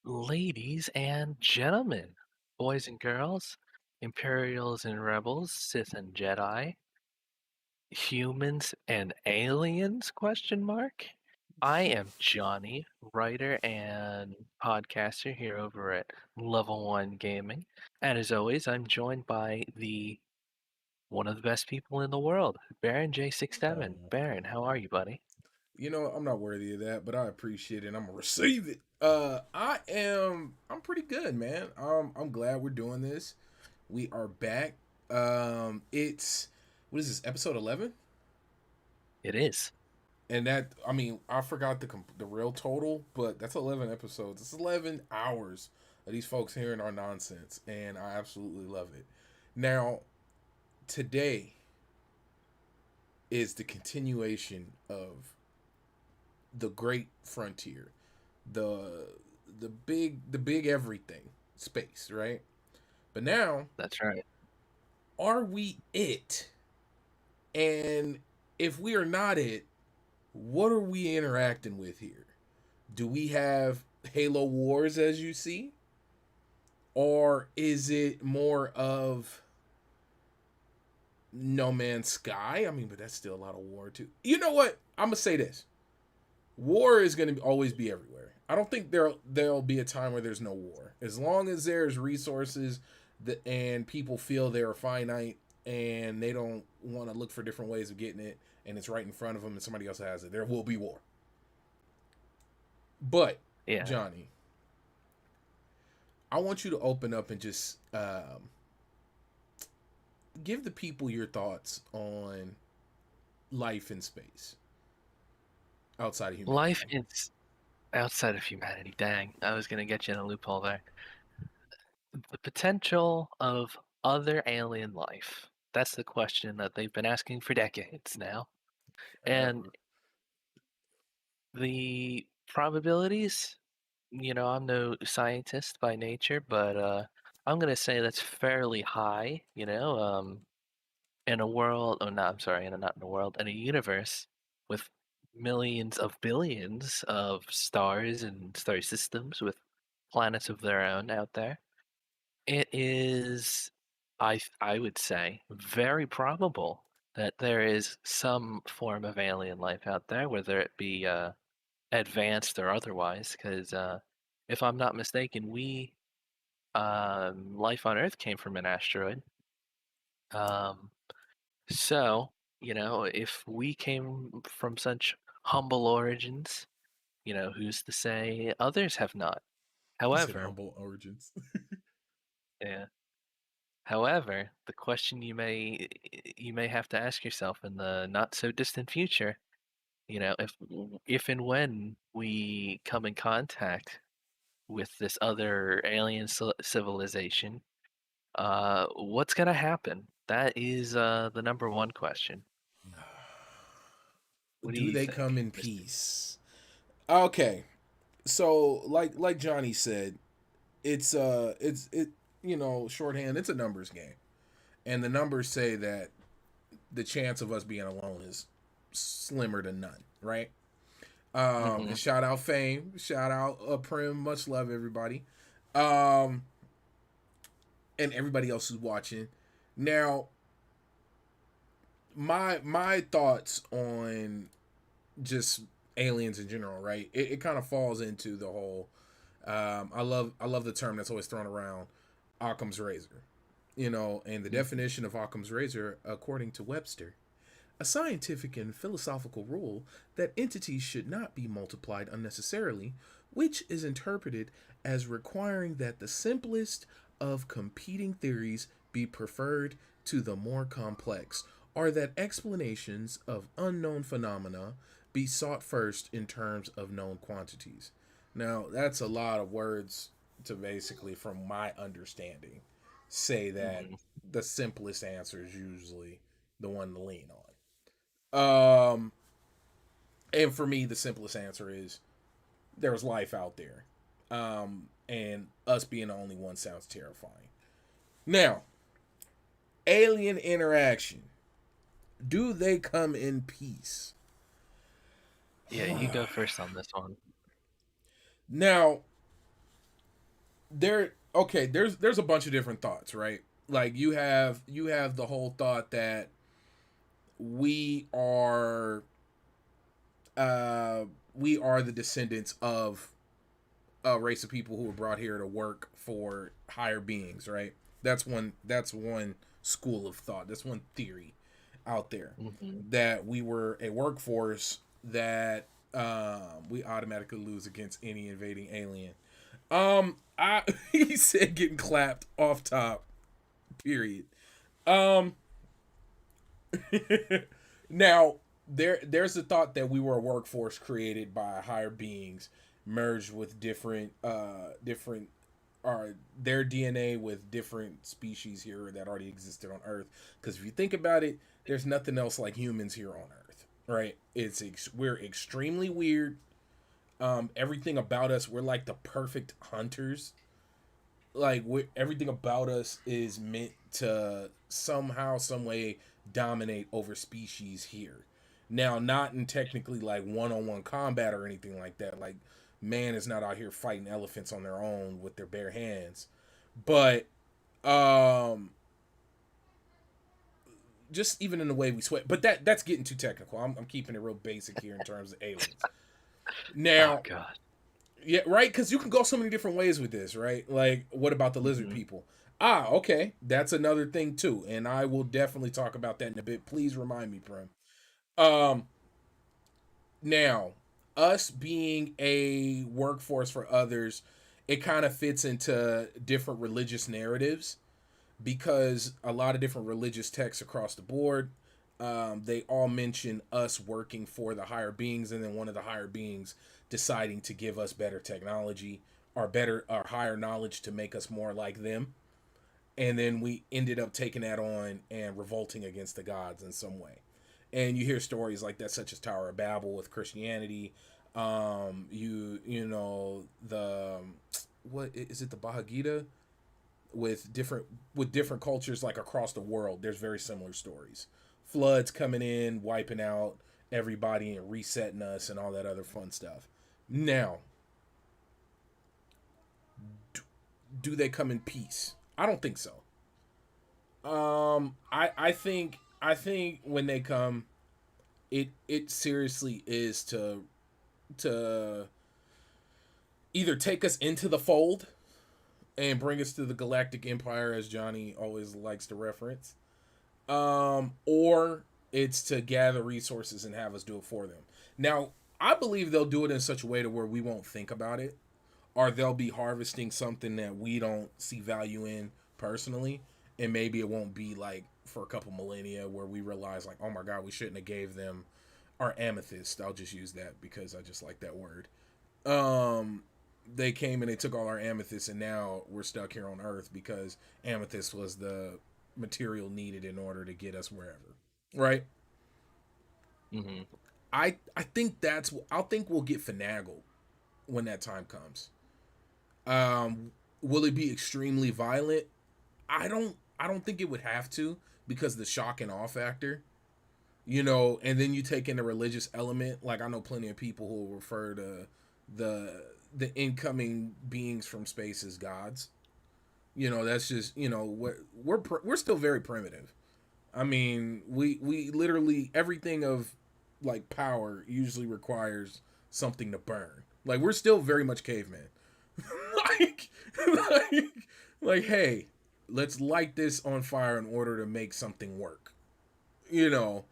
Ladies and gentlemen, boys and girls, Imperials and rebels, Sith and Jedi, humans and aliens? Question mark. I am Johnny, writer and podcaster here over at Level 1 Gaming. And as always, I'm joined by the one of the best people in the world, BaronJ67. Oh, Baron, how are you, buddy? I'm not worthy of that, but I appreciate it. I'm gonna receive it. I'm pretty good, man. I'm glad we're doing this. We are back. It's what is this, episode 11? It is. And I forgot the real total, but that's 11 episodes. It's 11 hours of these folks hearing our nonsense, and I absolutely love it. Now, today is the continuation of the great frontier, the the big everything, space, right? But now, That's right. are we it? And if we are not it, what are we interacting with here? Do we have Halo Wars as you see? Or is it more of No Man's Sky? I mean, but that's still a lot of war too. You know what? I'm gonna say this: war is going to always be everywhere. I don't think there'll be a time where there's no war. As long as there's resources and people feel they're finite and they don't want to look for different ways of getting it, and it's right in front of them and somebody else has it, there will be war. But Yeah. Johnny, I want you to open up and just give the people your thoughts on life in space outside of Life humanity. is outside of humanity. Dang, I was gonna get you in a loophole there. The potential of other alien life. That's the question that they've been asking for decades now. And Forever. the probabilities, I'm no scientist by nature, but I'm gonna say that's fairly high, in a world, oh no, I'm sorry, not in a world, in a universe with millions of billions of stars and star systems with planets of their own out there. It is, I would say, very probable that there is some form of alien life out there, whether it be advanced or otherwise. Because if I'm not mistaken, we life on Earth came from an asteroid. Um, so if we came from such humble origins, who's to say others have not? You said However, humble origins. yeah. However, the question you may have to ask yourself in the not so distant future, if and when we come in contact with this other alien civilization, what's gonna happen? That is the number one question. What do Do you they come think, in Mister? peace? Okay. So like Johnny said, it's shorthand, it's a numbers game. And the numbers say that the chance of us being alone is slimmer than none, right? Mm-hmm. And shout out Fame, shout out Prim, much love everybody. Um and everybody else who's watching. Now, my thoughts on just aliens in general, right? It kind of falls into the whole. I love the term that's always thrown around, Occam's razor. And the Mm-hmm. definition of Occam's razor, according to Webster, a scientific and philosophical rule that entities should not be multiplied unnecessarily, which is interpreted as requiring that the simplest of competing theories be preferred to the more complex, or that explanations of unknown phenomena be sought first in terms of known quantities. Now, that's a lot of words to basically, from my understanding, say that Mm-hmm. the simplest answer is usually the one to lean on. And for me, the simplest answer is there's life out there. And us being the only one sounds terrifying. Now, alien interaction. Do they come in peace? Yeah, you go first on this one. Now, there okay, there's a bunch of different thoughts, right? Like you have the whole thought that we are uh we are the descendants of a race of people who were brought here to work for higher beings, right? That's one school of thought. That's one theory out there, Hmm. that we were a workforce that we automatically lose against any invading alien. I he said getting clapped off top. Period. Um, now there's the thought that we were a workforce created by higher beings, merged with different their DNA with different species here that already existed on Earth. Because if you think about it, there's nothing else like humans here on Earth, right? We're extremely weird. Everything about us, we're like the perfect hunters. Like everything about us is meant to somehow, some way dominate over species here. Now, not in technically like one-on-one combat or anything like that. Like man is not out here fighting elephants on their own with their bare hands, but um just even in the way we sweat. But that's getting too technical. I'm keeping it real basic here in terms of aliens. Oh Now, God. yeah, right, because you can go so many different ways with this, right? Like what about the lizard Hmm. people? Ah, okay, that's another thing too, and I will definitely talk about that in a bit. Please remind me, Prim. um Now, us being a workforce for others, it kind of fits into different religious narratives, because a lot of different religious texts across the board, they all mention us working for the higher beings, and then one of the higher beings deciding to give us better technology or better or higher knowledge to make us more like them. And then we ended up taking that on and revolting against the gods in some way. And you hear stories like that, such as Tower of Babel with Christianity. You know the what is it, the Bhagavad Gita, with different cultures like across the world. There's very similar stories. Floods coming in, wiping out everybody and resetting us and all that other fun stuff. Now, do they come in peace? I don't think so. I think when they come, it seriously is to either take us into the fold and bring us to the galactic empire, as Johnny always likes to reference, or it's to gather resources and have us do it for them. Now, I believe they'll do it in such a way to where we won't think about it, or they'll be harvesting something that we don't see value in personally, and maybe it won't be like for a couple millennia where we realize like, oh my god, we shouldn't have gave them our amethyst. I'll just use that because I just like that word. Um, they came and they took all our amethyst, and now we're stuck here on Earth because amethyst was the material needed in order to get us wherever. Right? Hmm. I think I think we'll get finagled when that time comes. Will it be extremely violent? I don't think it would have to, because the shock and awe factor. And then you take in the religious element. Like I know plenty of people who will refer to the incoming beings from space as gods. That's just we're still very primitive. I mean, we literally everything of like power usually requires something to burn. Like we're still very much caveman. like, like, like, hey, let's light this on fire in order to make something work. You know,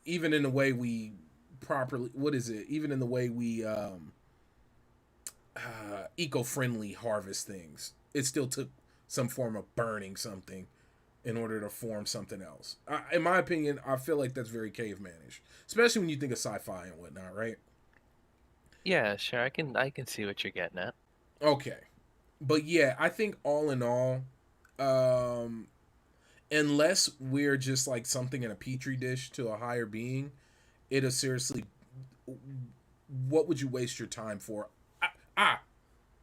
even in the way we properly, what is it? Even in the way we eco-friendly harvest things, it still took some form of burning something in order to form something else. In my opinion, I feel like that's very cavemanish, especially when you think of sci-fi and whatnot, right? Yeah, sure. I can see what you're getting at. Okay, but yeah, I think all in all, um, unless we're just like something in a petri dish to a higher being, it'll seriously. What would you waste your time for? Ah,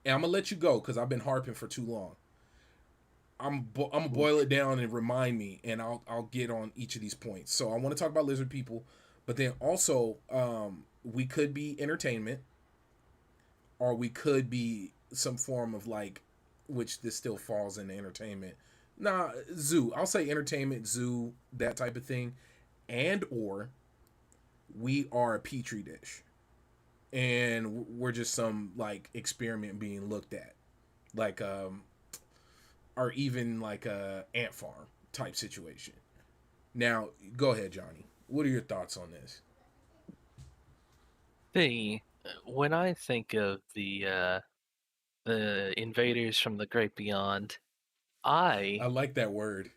and I'm gonna let you go because I've been harping for too long. I'm gonna boil it down and remind me, and I'll get on each of these points. So I want to talk about lizard people, but then also we could be entertainment, or we could be some form of like, which this still falls into entertainment. Nah, zoo. I'll say entertainment, zoo, that type of thing, and or we are a petri dish, and we're just some like experiment being looked at, like or even like a ant farm type situation. Now, go ahead, Johnny. What are your thoughts on this? When I think of the invaders from the great beyond, I I like that word,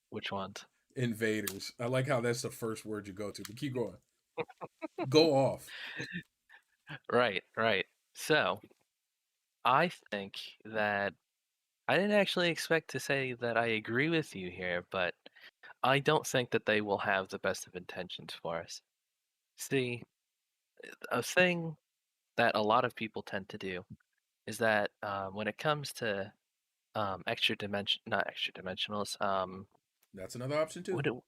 which ones? invaders. I like how that's the first word you go to. But keep going. Go off. Right, right. So I think that I didn't actually expect to say that I agree with you here, but I don't think that they will have the best of intentions for us. See, a thing that a lot of people tend to do is that when it comes to not extra dimensionals, That's another option too. what do,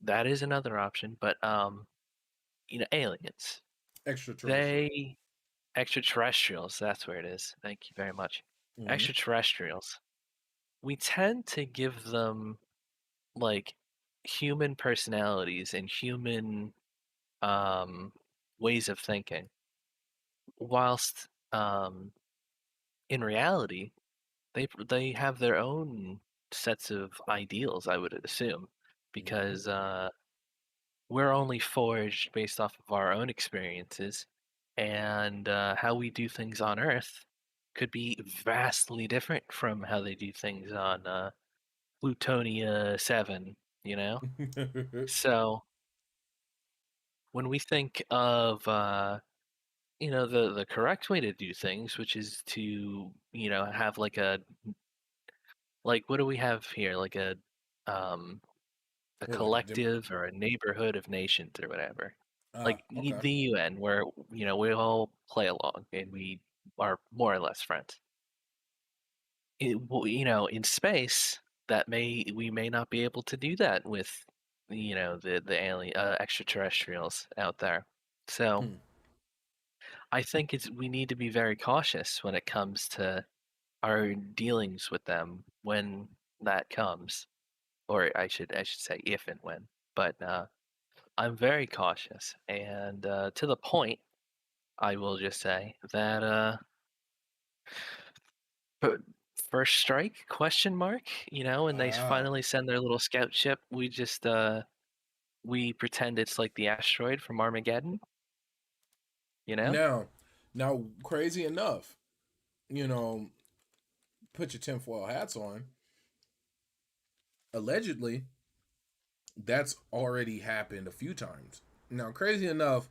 that is another option, but aliens. Extraterrestrial. They extraterrestrials. That's where it is. Thank you very much. Mm-hmm. Extraterrestrials. We tend to give them like human personalities and human um, ways of thinking, whilst in reality they have their own sets of ideals. I would assume Mm-hmm. because we're only forged based off of our own experiences, and how we do things on Earth could be vastly different from how they do things on Plutonia 7, you know? So when we think of the correct way to do things, which is to have like what do we have here, like um a What, like a collective or a neighborhood of nations or whatever, like okay. the UN, where we all play along and we are more or less friends. In space, that we may not be able to do that with the alien extraterrestrials out there. So Hmm. I think we need to be very cautious when it comes to our dealings with them when that comes, or I should say if and when. But I'm very cautious, and to the point, I will just say that but first strike question mark, when they Ah. finally send their little scout ship, we pretend it's like the asteroid from Armageddon, you know? Now, crazy enough, you know, put your tinfoil hats on. Allegedly, that's already happened a few times. Now, crazy enough,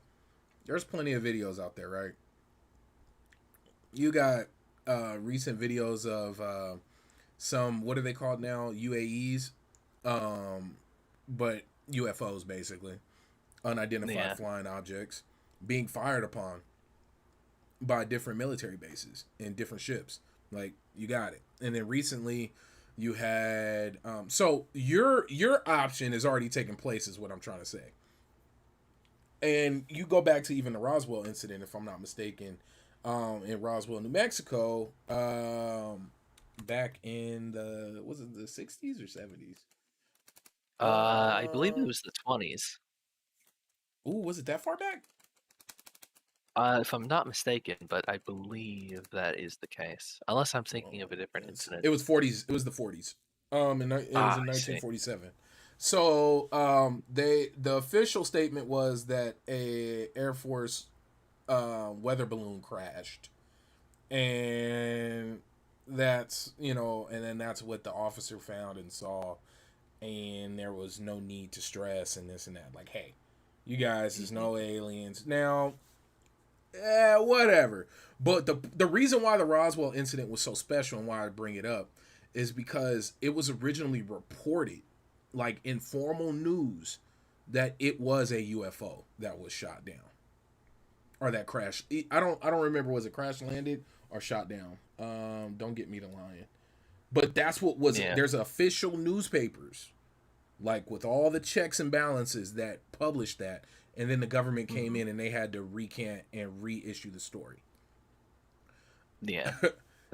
there's plenty of videos out there, right? You got recent videos of some, what are they called now? UAEs, um, but UFOs basically, unidentified Yeah. flying objects, being fired upon by different military bases and different ships. Like, you got it. And then recently, you had so your option is already taking place, is what I'm trying to say. And you go back to even the Roswell incident, if I'm not mistaken, in Roswell, New Mexico, back in the, was it the 60s or 70s? I believe it Uh, was the 20s. ooh, was it that far back? If I'm not mistaken, but I believe that is the case, unless I'm Oh, thinking of a different incident. it was 40s. It was the 40s. It was Ah, in I see. 1947. So, the official statement was that a Air Force weather balloon crashed, and and then that's what the officer found and saw, and there was no need to stress and this and that. Like, hey, you guys, there's Hmm. no aliens now. Whatever. But the reason why the Roswell incident was so special and why I bring it up is because it was originally reported, like in formal news, that it was a UFO that was shot down or that crashed. I don't remember, was it crash landed or shot down. Don't get me to lying. But that's what was. Yeah. There's official newspapers, like with all the checks and balances, that published that, and then the government came Hmm. in and they had to recant and reissue the story. Yeah.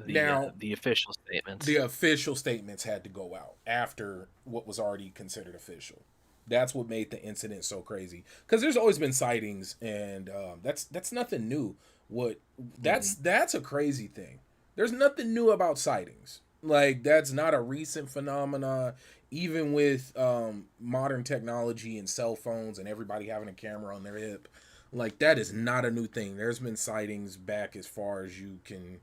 Now, The official statements. the official statements had to go out after what was already considered official. That's what made the incident so crazy. Because there's always been sightings, and that's nothing new. What Mhm. that's a crazy thing. There's nothing new about sightings. Like that's not a recent phenomena. Even with modern technology and cell phones and everybody having a camera on their hip, like that is not a new thing. There's been sightings back as far as you can,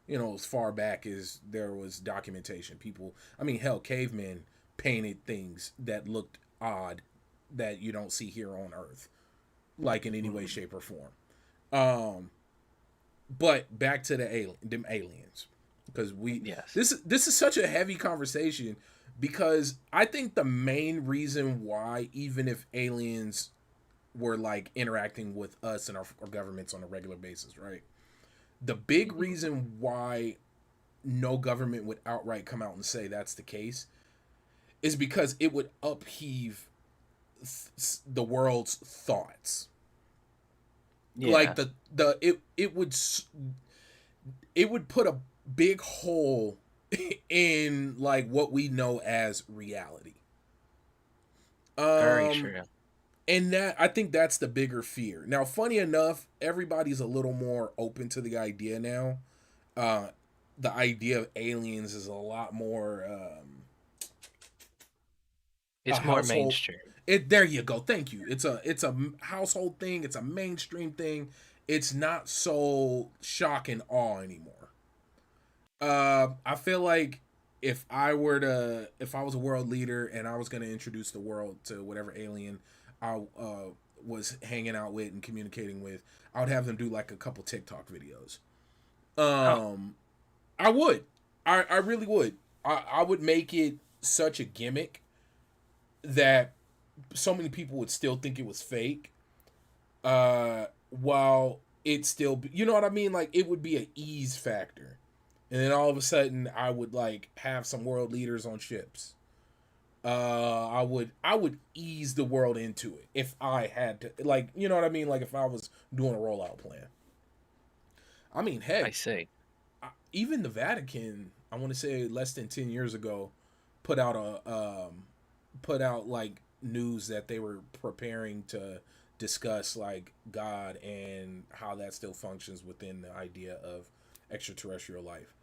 as far back as there was documentation. People, I mean, hell, cavemen painted things that looked odd that you don't see here on Earth, like in any way, Mhm. shape, or form. Um, but back to them aliens, because Yes. this is such a heavy conversation, because I think the main reason why, even if aliens were like interacting with us and our governments on a regular basis, right? The big Mhm. reason why no government would outright come out and say that's the case is because it would upheave the world's thoughts. Like Yeah. it would put a big hole in like what we know as reality. Very Um true. and that, I think that's the bigger fear. Now, funny enough, everybody's a little more open to the idea now. Uh the idea of aliens is a lot more a It's more household. mainstream. There you go. Thank you. It's a household thing. It's a mainstream thing. It's not so shock and awe anymore. I feel like if I was a world leader and I was going to introduce the world to whatever alien I was hanging out with and communicating with, I would have them do like a couple TikTok videos. Huh. Um, I would. I really would. I would make it such a gimmick that so many people would still think it was fake. While it still, you know what I mean? Like it would be an ease factor, and then all of a sudden, I would like have some world leaders on ships. I would ease the world into it if I had to, like, you know what I mean? Like if I was doing a rollout plan. I mean, I heck, see. even the Vatican, I want to say less than 10 years ago, put out put out like news that they were preparing to discuss like God and how that still functions within the idea of extraterrestrial life.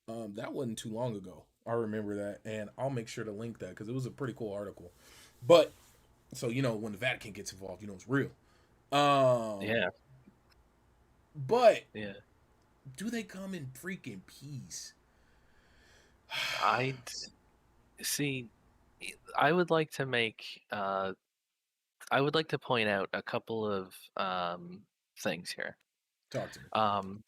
That wasn't too long ago. I remember that, and I'll make sure to link that because it was a pretty cool article. But so when the Vatican gets involved, it's real. Um, Yeah. but Yeah. do they come in freaking peace? I'd see. I would like to make. I would like to point out a couple of things here. Talk to me. Um,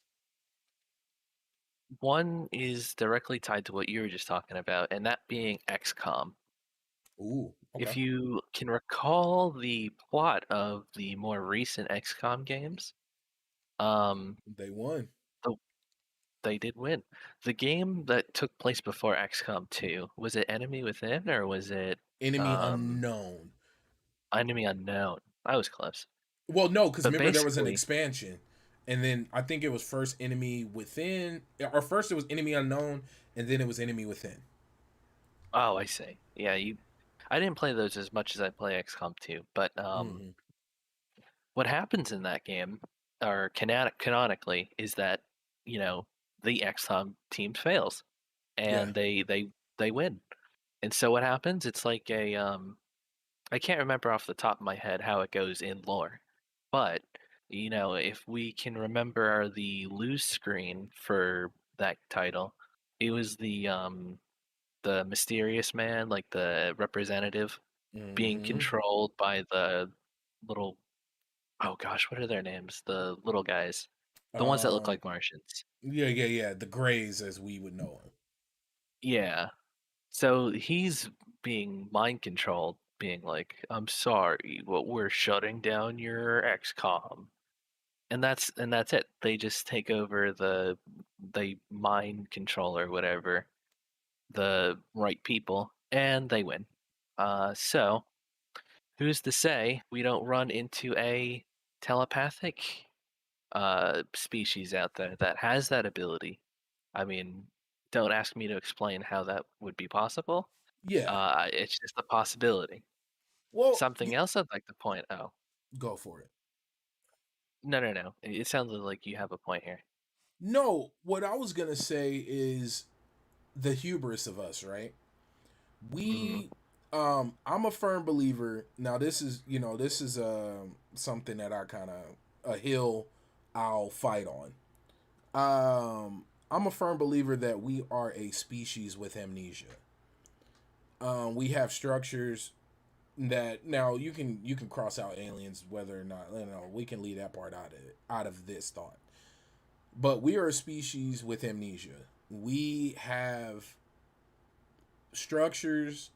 One is directly tied to what you were just talking about, and that being XCOM. Ooh, okay. If you can recall the plot of the more recent XCOM games, um, They won. the, they did win. The game that took place before XCOM 2, was it Enemy Within or was it Enemy um, unknown. Enemy Unknown? I was close. Well, no, because But remember there was an basically, expansion, and then I think it was first enemy within, or first it was enemy unknown, and then it was enemy within. oh, I see. Yeah, I didn't play those as much as I play XCOM 2, but Mm-hmm. what happens in that game, or canonically, is that you know the XCOM team fails Yeah. and they win. And so what happens? It's like a I can't remember off the top of my head how it goes in lore, but if we can remember the lose screen for that title, it was the mysterious man, like the representative, being Mm-hmm. controlled by the little, oh gosh, what are their names? The little guys, the ones that look Um. like Martians. Yeah, yeah, yeah. The Greys, as we would know them. Yeah. So he's being mind controlled, being like, "I'm sorry, but we're shutting down your XCOM." And that's it. They just take over they mind control or whatever the right people, and they win. So who's to say we don't run into a telepathic species out there that has that ability. I mean, don't ask me to explain how that would be possible. Yeah. It's just a possibility. Well, Something else I'd like to point out. go for it. No, no, no. It sounded like you have a point here. No, what I was gonna say is the hubris of us, right? Mhm. We I'm a firm believer. Now this is something that I kind of a hill I'll fight on. I'm a firm believer that we are a species with amnesia. We have structures that now you can cross out aliens whether or not we can leave that part out of this thought. But we are a species with amnesia. We have structures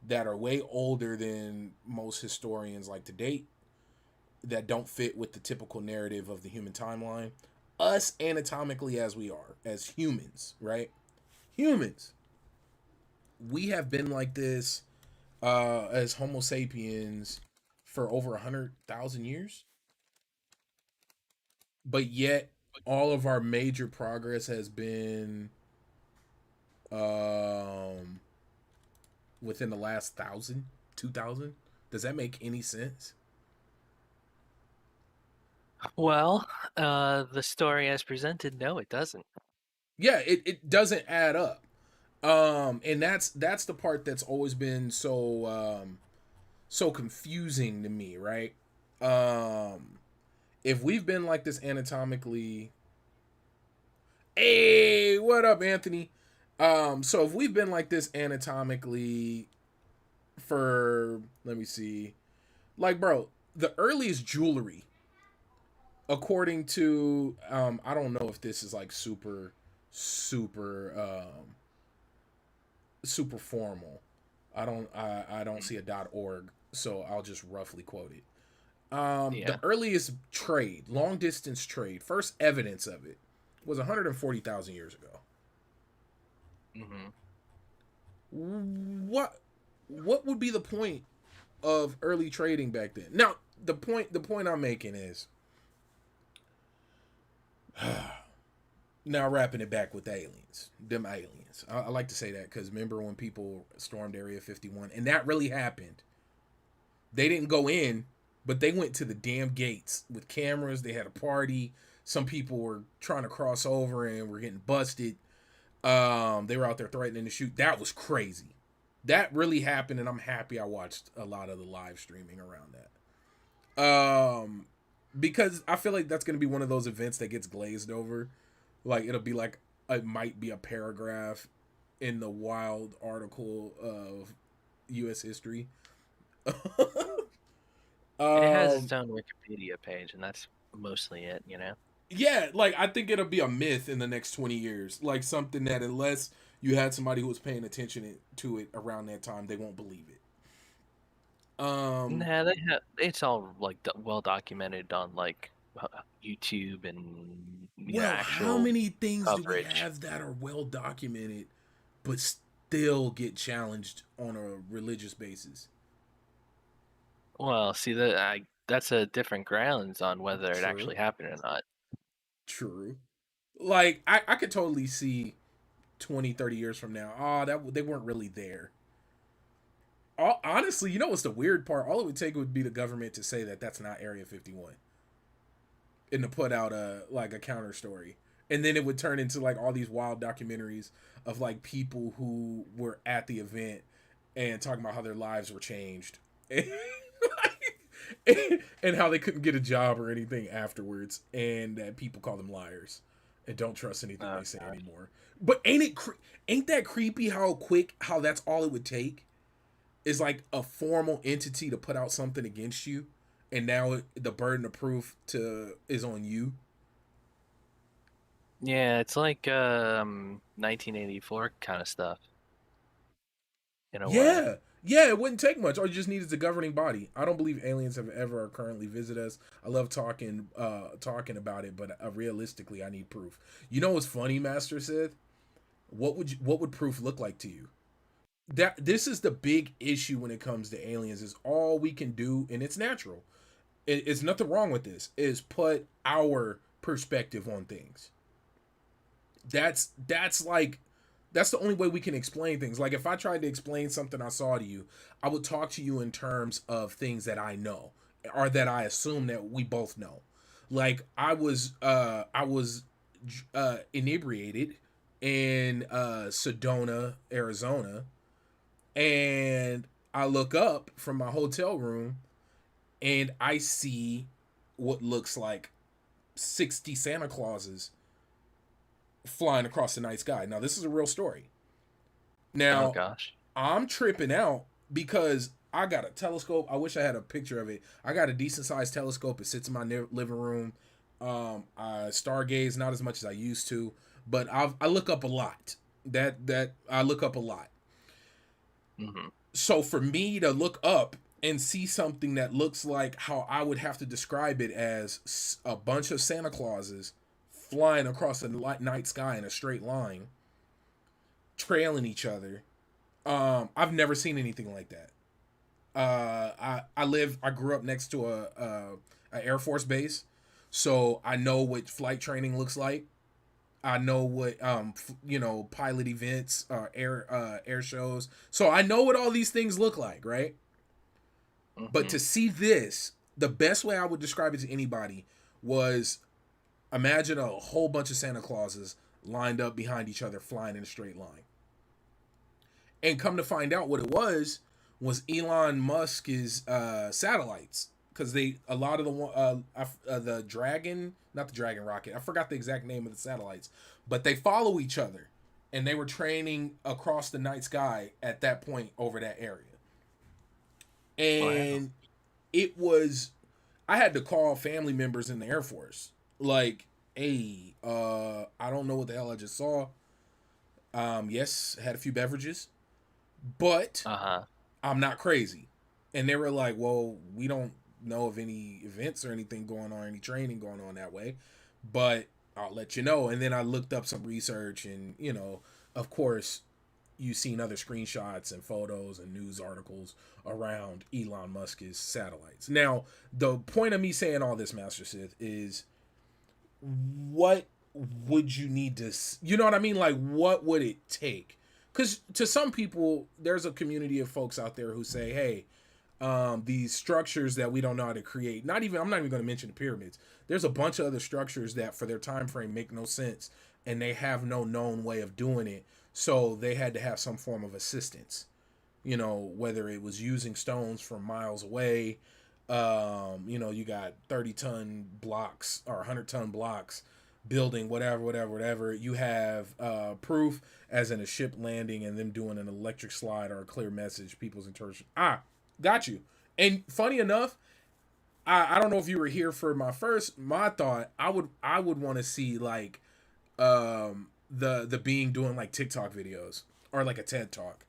that are way older than most historians like to date, that don't fit with the typical narrative of the human timeline. Us anatomically as we are, as humans, right? Humans. We have been like this as Homo sapiens for over 100,000 years, but yet all of our major progress has been um, within the last 1,000, 2,000. Does that make any sense? Well, the story as presented, no, it doesn't. Yeah, it doesn't add up. And that's the part that's always been so confusing to me, right? Um, if we've been like this anatomically, hey, what up, Anthony? So if we've been like this anatomically for, let me see, like, bro, the earliest jewelry, according to, I don't know if this is like super formal. I don't see a .org, so I'll just roughly quote it. The Yeah. earliest trade, long distance trade, first evidence of it was 140,000 years ago. Hmm. What what would be the point of early trading back then? Now, the point I'm making is now wrapping it back with aliens, them aliens. I like to say that because remember when people stormed Area 51, and that really happened. They didn't go in, but they went to the damn gates with cameras. They had a party. Some people were trying to cross over and were getting busted. They were out there threatening to shoot. That was crazy. That really happened, and I'm happy I watched a lot of the live streaming around that. Because I feel like that's gonna be one of those events that gets glazed over. Like it'll be like it might be a paragraph in the wild article of U.S. history. It has its um, own Wikipedia page, and that's mostly it, you know? yeah, like I think it'll be a myth in the next 20 years. Like something that unless you had somebody who was paying attention to it around that time, they won't believe it. Um, Nah, they have it's all like well documented on like YouTube and well, how actual many things do we coverage. have that are well documented but still get challenged on a religious basis? Well, see that that's a different grounds on whether it True, actually happened or not. true. Like I could totally see 20, 30 years from now, that they weren't really there. Honestly, you know what's the weird part? All it would take would be the government to say that that's not Area 51 and to put out a counter story. And then it would turn into like all these wild documentaries of like people who were at the event and talking about how their lives were changed. And how they couldn't get a job or anything afterwards, and that people call them liars and don't trust anything Oh they say gosh. anymore. But ain't that creepy how that's all it would take is like a formal entity to put out something against you, and now the burden of proof to is on you. Yeah, it's like 1984 kind of stuff in a way. Yeah, yeah, it wouldn't take much. All you just need is a governing body. I don't believe aliens have ever currently visited us. I love talking about it, but realistically, I need proof. You know what's funny, Master said? What would proof look like to you? That this is the big issue when it comes to aliens is all we can do, and it's natural. It's nothing wrong with this. Is put our perspective on things. That's like that's the only way we can explain things. Like if I tried to explain something I saw to you, I would talk to you in terms of things that I know or that I assume that we both know. Like I was inebriated in Sedona, Arizona, and I look up from my hotel room and I see what looks like 60 Santa Clauses flying across the night sky. Now, this is a real story. Oh Now, gosh. I'm tripping out because I got a telescope. I wish I had a picture of it. I got a decent sized telescope. It sits in my living room. I stargaze not as much as I used to, but I look up a lot. That I look up a lot. Hmm. So for me to look up and see something that looks like how I would have to describe it as a bunch of Santa Clauses flying across the night sky in a straight line, trailing each other. I've never seen anything like that. I grew up next to a Air Force base, so I know what flight training looks like. I know what pilot events, air shows. So I know what all these things look like, right? But Hmm. to see this, the best way I would describe it to anybody was imagine a whole bunch of Santa Clauses lined up behind each other, flying in a straight line. And come to find out, what it was Elon Musk's satellites, because they a lot of the Dragon, not the Dragon rocket, I forgot the exact name of the satellites, but they follow each other, and they were training across the night sky at that point over that area, Wow. and it was I had to call family members in the Air Force, like, hey, I don't know what the hell I just saw. Yes, I had a few beverages, but Uh huh. I'm not crazy. And they were like, well, we don't know of any events or anything going on, any training going on that way, but I'll let you know. And then I looked up some research, and, of course, you've seen other screenshots and photos and news articles around Elon Musk's satellites. Now, the point of me saying all this, Master Sith, is what would you need to, you know what I mean? Like, what would it take? Because to some people, there's a community of folks out there who say, hey, these structures that we don't know how to create, I'm not even going to mention the pyramids. There's a bunch of other structures that for their time frame make no sense, and they have no known way of doing it. So they had to have some form of assistance, whether it was using stones from miles away. You got 30-ton blocks or 100-ton blocks building whatever. You have proof, as in a ship landing and them doing an electric slide or a clear message, people's interpretation. Got you. And funny enough, I don't know if you were here for my thought. I would want to see like the being doing like TikTok videos or like a TED talk.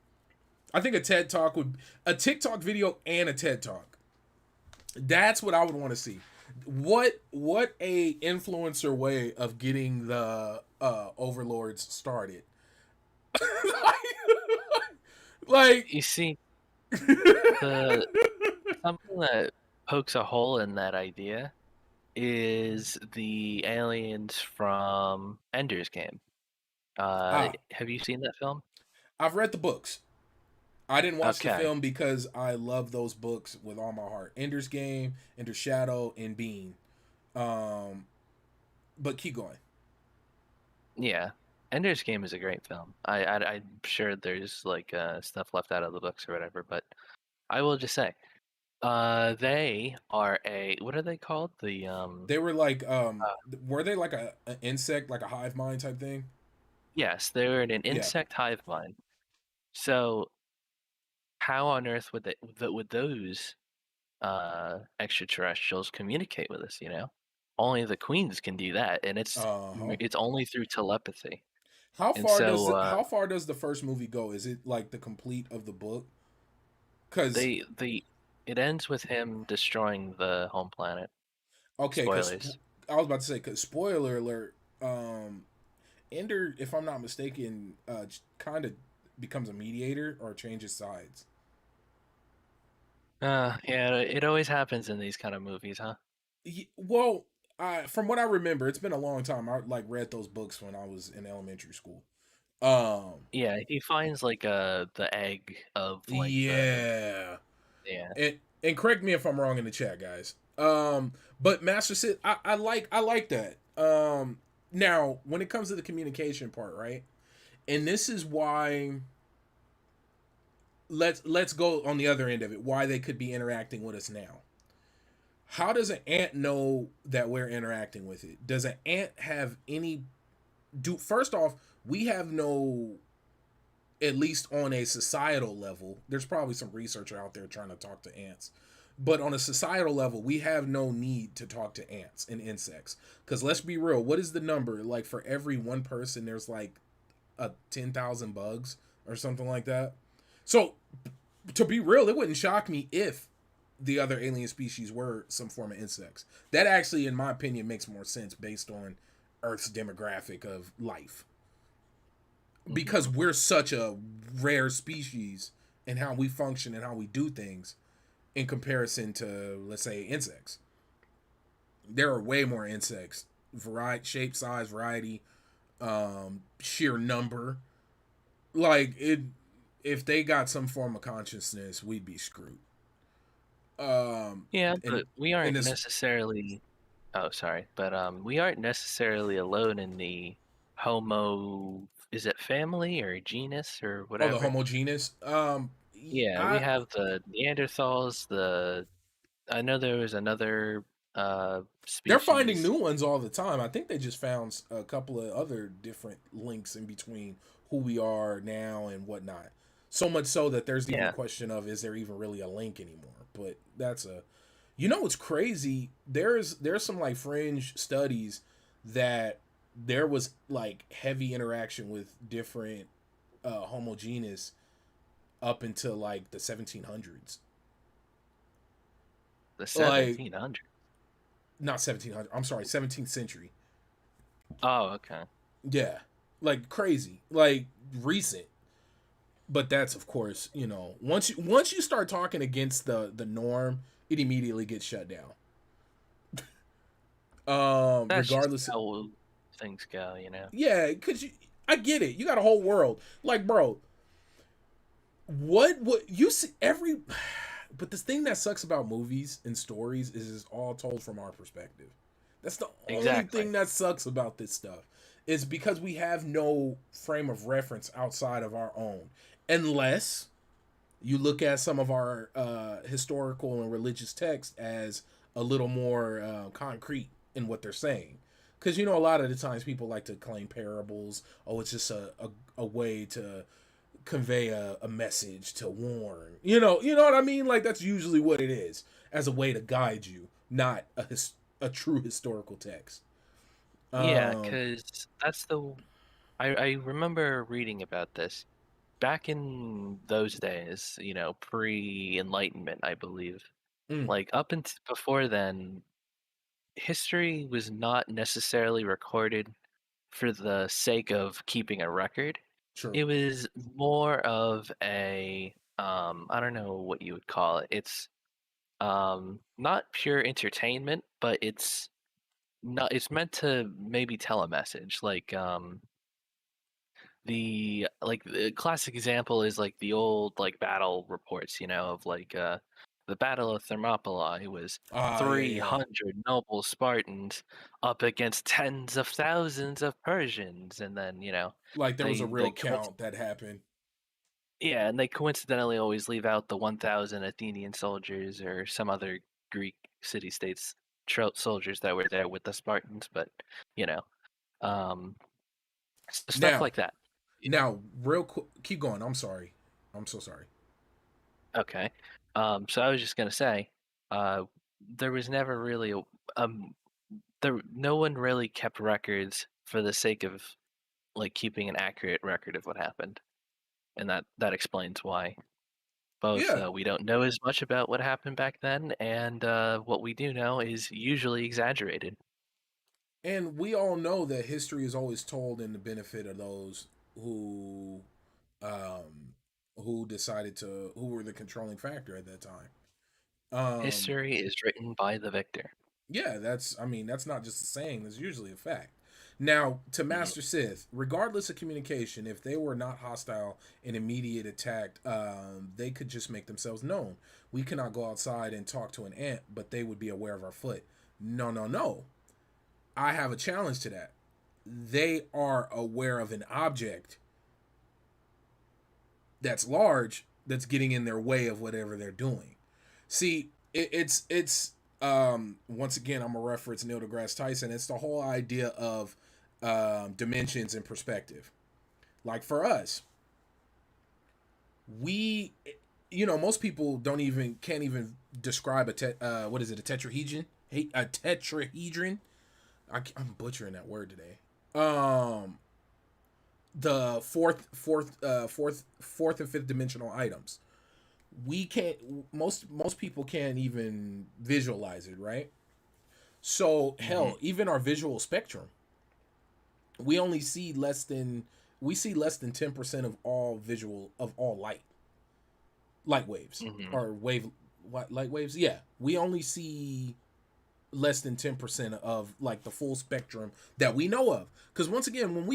I think a TikTok video and a TED talk. That's what I would want to see. What a influencer way of getting the overlords started. like You see, the something that pokes a hole in that idea is the aliens from Ender's Game. ah, Have you seen that film? I've read the books. I didn't watch the Okay. film because I love those books with all my heart. Ender's Game, Ender's Shadow, and Bean. Um, but keep going. Yeah. Ender's Game is a great film. I'm sure there's like stuff left out of the books or whatever, but I will just say, they are what are they called? They were like, Uh, were they like an insect, like a hive mind type thing? yes, they're in an Yeah. insect hive mind. So how on earth would those extraterrestrials communicate with us? Only the queens can do that, and Uh huh. it's only through telepathy. How And far does so the first movie go? Is it like the complete of the book? Cause it ends with him destroying the home planet. okay, Spoilers. I was about to say, cause spoiler alert, Ender, if I'm not mistaken, kind of becomes a mediator or changes sides. Yeah, it always happens in these kind of movies, huh? Well, From what I remember, it's been a long time. I like read those books when I was in elementary school. Yeah, he finds like the egg of like the Yeah, yeah. and correct me if I'm wrong in the chat, guys. But Master Sid, I like that. Now when it comes to the communication part, right? And this is why let's go on the other end of it. Why they could be interacting with us now. How does an ant know that we're interacting with it? Does an ant have any do first off, we have no, at least on a societal level, there's probably some researcher out there trying to talk to ants. But on a societal level, we have no need to talk to ants and insects. Because let's be real, what is the number? Like for every one person, there's like 10,000 bugs or something like that. So to be real, it wouldn't shock me if the other alien species were some form of insects. That actually, in my opinion, makes more sense based on Earth's demographic of life. Because Hmm. we're such a rare species in how we function and how we do things in comparison to, let's say, insects. There are way more insects, variety, shape, size, variety, sheer number. Like it, if they got some form of consciousness, we'd be screwed. Yeah, And but we in aren't this, necessarily oh sorry, but we aren't necessarily alone in the Homo is it family or genus or oh, the whatever? homogeneous. Yeah, we I have the Neanderthals, the I know there was another They're finding species. new ones all the time. I think they just found a couple of other different links in between who we are now and whatnot. So much so that there's even a Yeah. question of is there even really a link anymore? But that's a, you know what's crazy? There's some like fringe studies that there was like heavy interaction with different homogeneous up until like the 1700s. The Like 1700s. not 1700. I'm sorry, 17th century. Oh, okay. Yeah, like crazy, like recent. But that's of course, once you start talking against the norm, it immediately gets shut down. That's just Regardless, how things go, you know. yeah, because I get it. You got a whole world, like bro. What you see every, but the thing that sucks about movies and stories is it's all told from our perspective. That's the only Exactly. thing that sucks about this stuff. Is because we have no frame of reference outside of our own, unless you look at some of our historical and religious texts as a little more concrete in what they're saying. Because a lot of the times people like to claim parables. Oh, it's just a way to convey a message to warn. You know what I mean? Like that's usually what it is, as a way to guide you, not a true historical text. Yeah, Um, because that's the I remember reading about this back in those days, you know, pre-Enlightenment, I believe. mm, Like up until before then, history was not necessarily recorded for the sake of keeping a record. true. It was more of a I don't know what you would call it. It's not pure entertainment, but it's meant to maybe tell a message. The classic example is like the old like battle reports, you know, of like the Battle of Thermopylae was Ah, yeah, yeah. 300 noble Spartans up against tens of thousands of Persians, and then you know Like there was a they real count that happened. yeah, and they coincidentally always leave out the 1,000 Athenian soldiers or some other Greek city-states soldiers that were there with the Spartans, but you know, um, stuff Now, like that. You know. now, real quick, keep going. I'm sorry. I'm so sorry. Okay. So I was just gonna say, uh, there was never really um, no one really kept records for the sake of like keeping an accurate record of what happened, and that explains why. Both Yeah, we don't know as much about what happened back then, and what we do know is usually exaggerated. and we all know that history is always told in the benefit of those um, who decided who were the controlling factor at that time. Um, History is written by the victor. Yeah, that's not just a saying, that's usually a fact. Now, to Mhm. Master Sith, regardless of communication, if they were not hostile and immediate attack, they could just make themselves known. We cannot go outside and talk to an ant, but they would be aware of our foot. No, no, no. I have a challenge to that. They are aware of an object that's large that's getting in their way of whatever they're doing. See, it's once again I'm gonna reference Neil deGrasse Tyson. It's the whole idea of dimensions and perspective. Like for us, we most people don't even can't even describe what is it, a tetrahedron? Hey, a tetrahedron. I'm butchering that word today. The fourth and fifth dimensional items. We can't. Most people can't even visualize it, right? So Mhm. hell, even our visual spectrum, we only see less than 10% of all light waves Mhm. or what light waves. Yeah, we only see less than 10% of like the full spectrum that we know of. Because once again, when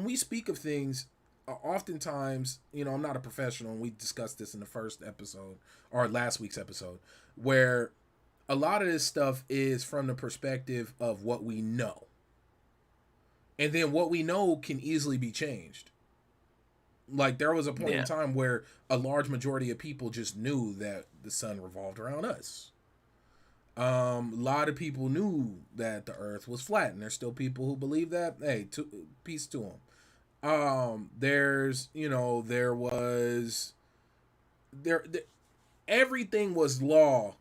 we speak of things, oftentimes, I'm not a professional, and we discussed this in the first episode or last week's episode, where a lot of this stuff is from the perspective of what we know, and then what we know can easily be changed. Like there was a point in Yeah. time where a large majority of people just knew that the sun revolved around us. A lot of people knew that the Earth was flat, and there's still people who believe that. Hey, peace to them. There was there everything was law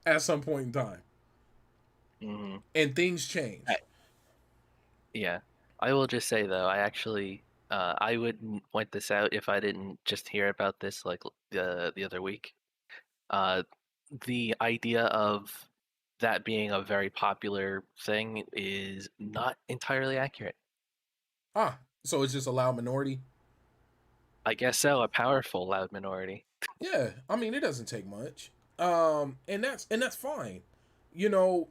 at some point in time, Mhm. and things change. Yeah. I will just say though, I wouldn't point this out if I didn't just hear about this like the other week. Uh, the idea of that being a very popular thing is not entirely accurate. Ah, so it's just a loud minority. I guess so, a powerful loud minority. Yeah, I mean it doesn't take much, and that's fine. You know,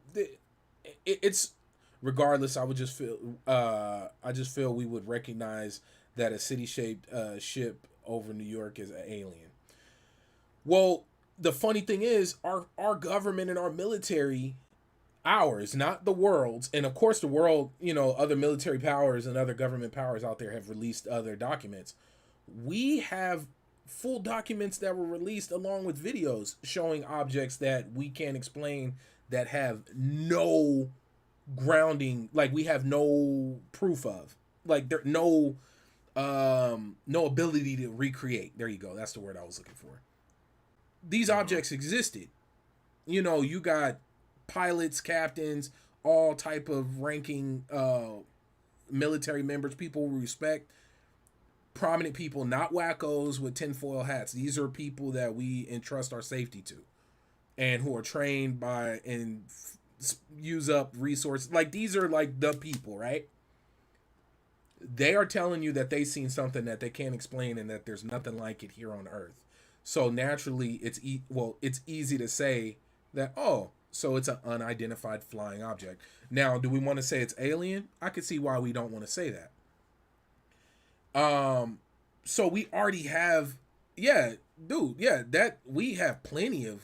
it's regardless. I just feel we would recognize that a city shaped ship over New York is an alien. Well, the funny thing is, our government and our military, ours, not the world's, and of course the world, other military powers and other government powers out there have released other documents. We have full documents that were released along with videos showing objects that we can't explain, that have no grounding, like we have no proof of, like there no ability to recreate. There you go, that's the word I was looking for. These Hmm. objects existed. You got pilots, captains, all type of ranking military members, people we respect, prominent people, not wackos with tinfoil hats. These are people that we entrust our safety to, and who are trained by and use up resources. Like these are like the people, right? They are telling you that they've seen something that they can't explain, and that there's nothing like it here on Earth. So naturally, it's easy to say that, oh, so it's an unidentified flying object. Now, do we want to say it's alien? I could see why we don't want to say that. Um, so we already have, yeah, dude, yeah, that we have plenty of.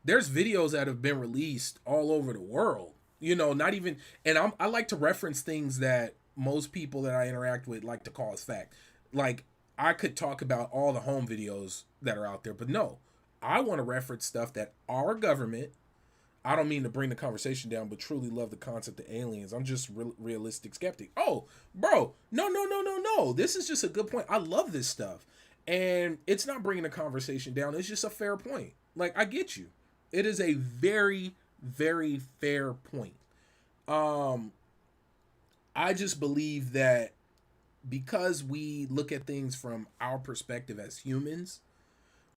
There's videos that have been released all over the world. Not even, and I like to reference things that most people that I interact with like to call as fact. Like I could talk about all the home videos that are out there, but no, I want to reference stuff that our government. I don't mean to bring the conversation down, but truly love the concept of aliens. I'm just realistic skeptic. Oh, bro, no, no, no, no, no. This is just a good point. I love this stuff, and it's not bringing the conversation down. It's just a fair point. Like I get you. It is a very, very fair point. Um, I just believe that because we look at things from our perspective as humans,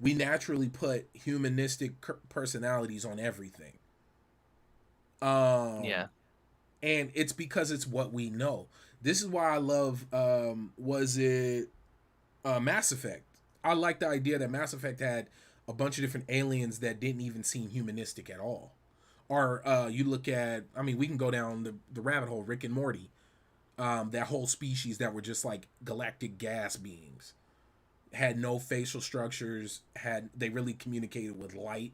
we naturally put humanistic personalities on everything. Um, Yeah. and it's because it's what we know. This is why I love was it Mass Effect. I like the idea that Mass Effect had a bunch of different aliens that didn't even seem humanistic at all. Or you look at, I mean, we can go down the rabbit hole. Rick and Morty, that whole species that were just like galactic gas beings, had no facial structures, had they really communicated with light.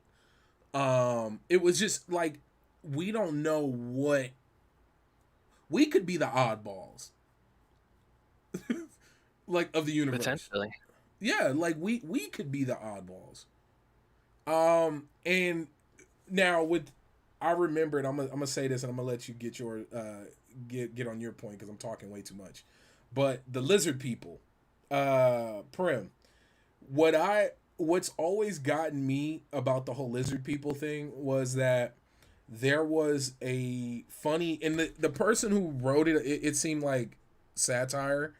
It was just like we don't know what we could be the oddballs like of the universe. Potentially. Yeah, like we could be the oddballs. And now with I remembered, I'm gonna say this and I'm gonna let you get your get on your point because I'm talking way too much. But the lizard people, Prim, what's always gotten me about the whole lizard people thing was that there was a funny, and the person who wrote it seemed like satire,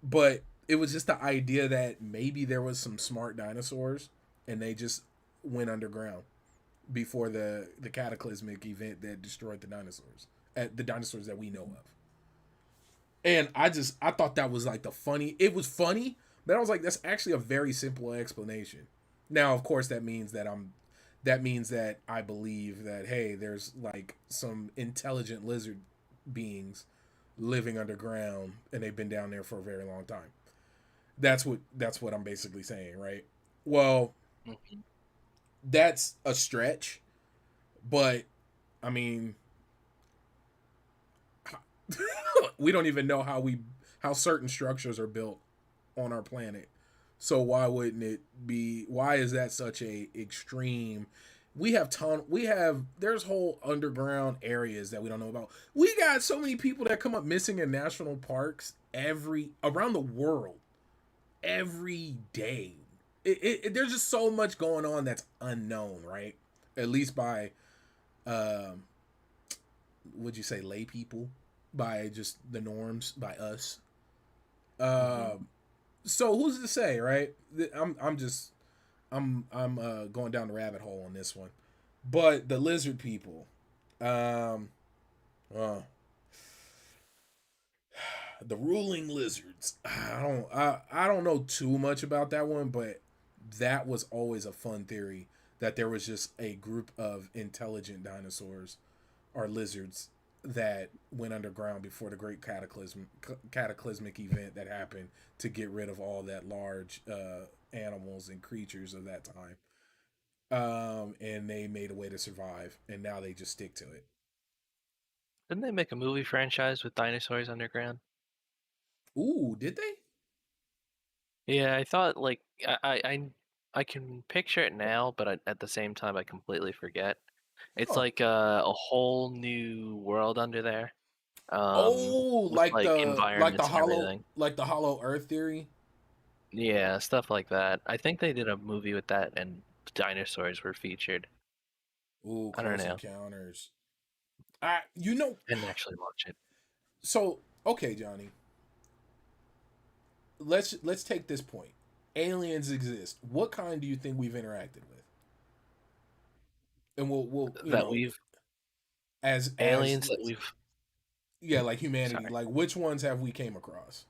but it was just the idea that maybe there was some smart dinosaurs and they just went underground before the cataclysmic event that destroyed the dinosaurs, at the dinosaurs that we know of. And I thought that was like the funny. It was funny, but I was like, that's actually a very simple explanation. Now, of course, that means that I believe that, hey, there's like some intelligent lizard beings living underground and they've been down there for a very long time. That's what I'm basically saying, right? Well, Mhm. that's a stretch, but I mean, we don't even know how certain structures are built on our planet. So why wouldn't it be? Why is that such a extreme? We have there's whole underground areas that we don't know about. We got so many people that come up missing in national parks every around the world every day. There's just so much going on that's unknown, right? At least by um, would you say lay people, by just the norms, by us. Mhm. Um, so who's to say, right? I'm just I'm going down the rabbit hole on this one, but the lizard people, um, uh, the ruling lizards. I don't know too much about that one, but that was always a fun theory that there was just a group of intelligent dinosaurs or lizards that went underground before the great cataclysmic event that happened to get rid of all that large animals and creatures of that time. And they made a way to survive, and now they just stick to it. Didn't they make a movie franchise with dinosaurs underground? Ooh, did they? Yeah, I thought like I can picture it now, but at the same time I completely forget. It's Oh, like a whole new world under there, oh, with like environments and everything. like the hollow Earth theory. Yeah, stuff like that. I think they did a movie with that, and dinosaurs were featured. Ooh, I don't Close know. Encounters. I you know I didn't actually watch it. so okay, Johnny. Let's take this point. Aliens exist. What kind do you think we've interacted with? And we'll That we've as aliens that we've yeah, like humanity. sorry. Like which ones have we came across?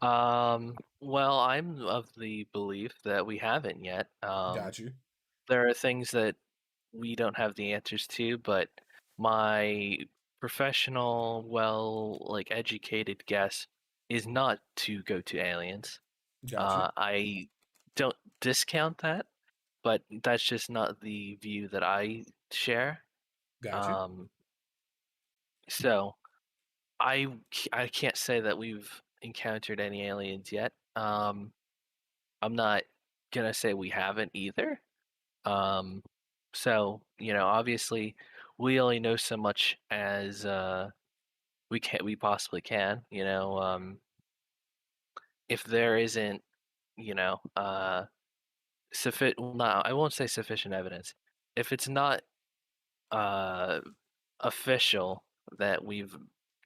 Well, I'm of the belief that we haven't yet. Got you. There are things that we don't have the answers to, but my professional, well, like educated guess is not to go to aliens. Got you. I don't discount that, but that's just not the view that I share. Got you. Um, so I can't say that we've encountered any aliens yet. I'm not gonna say we haven't either. Um, so obviously, we only know so much as we possibly can. If there isn't, you know, well, no, I won't say sufficient evidence. If it's not uh official that we've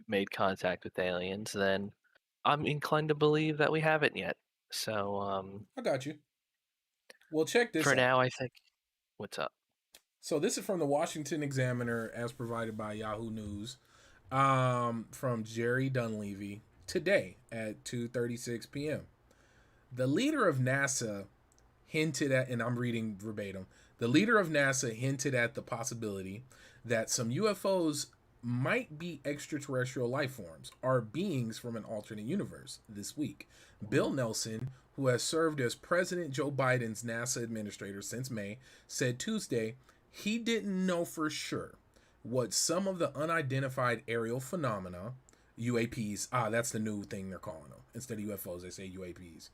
made contact with aliens, then I'm inclined to believe that we haven't yet. So, I got you. Well, check this for out. now, I think. What's up? So this is from the Washington Examiner, as provided by Yahoo News, from Jerry Dunleavy today at 2:36 p.m. The leader of NASA hinted at, and I'm reading verbatim. The leader of NASA hinted at the possibility that some UFOs might be extraterrestrial life forms or beings from an alternate universe this week. Bill Nelson, who has served as President Joe Biden's NASA administrator since May, said Tuesday he didn't know for sure what some of the unidentified aerial phenomena, UAPs, that's the new thing they're calling them. Instead of UFOs, they say UAPs,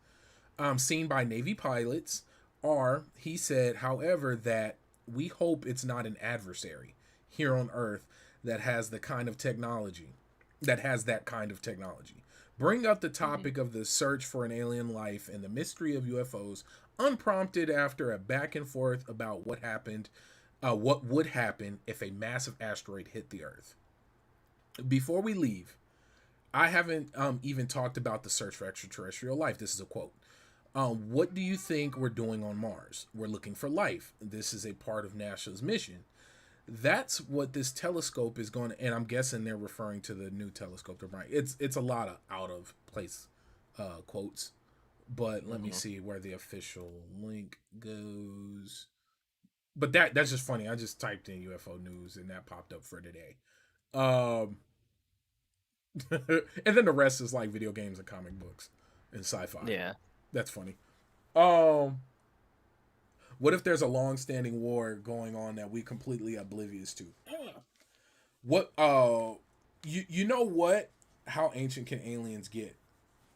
seen by Navy pilots are, he said, however, that we hope it's not an adversary here on Earth that has the kind of technology, that has that kind of technology. Bring up the Mhm. topic of the search for an alien life and the mystery of UFOs unprompted after a back and forth about what would happen if a massive asteroid hit the Earth. Before we leave, I haven't even talked about the search for extraterrestrial life. This is a quote. What do you think we're doing on Mars? We're looking for life. This is a part of NASA's mission. That's what this telescope is going to, and I'm guessing they're referring to the new telescope. They're right. It's a lot of out of place quotes, but let me Mhm. see where the official link goes. But that's just funny. I just typed in UFO news and that popped up for today. Um, and then the rest is like video games and comic books and sci-fi. Yeah. That's funny. Um, what if there's a long-standing war going on that we completely oblivious to? What you know what? How ancient can aliens get?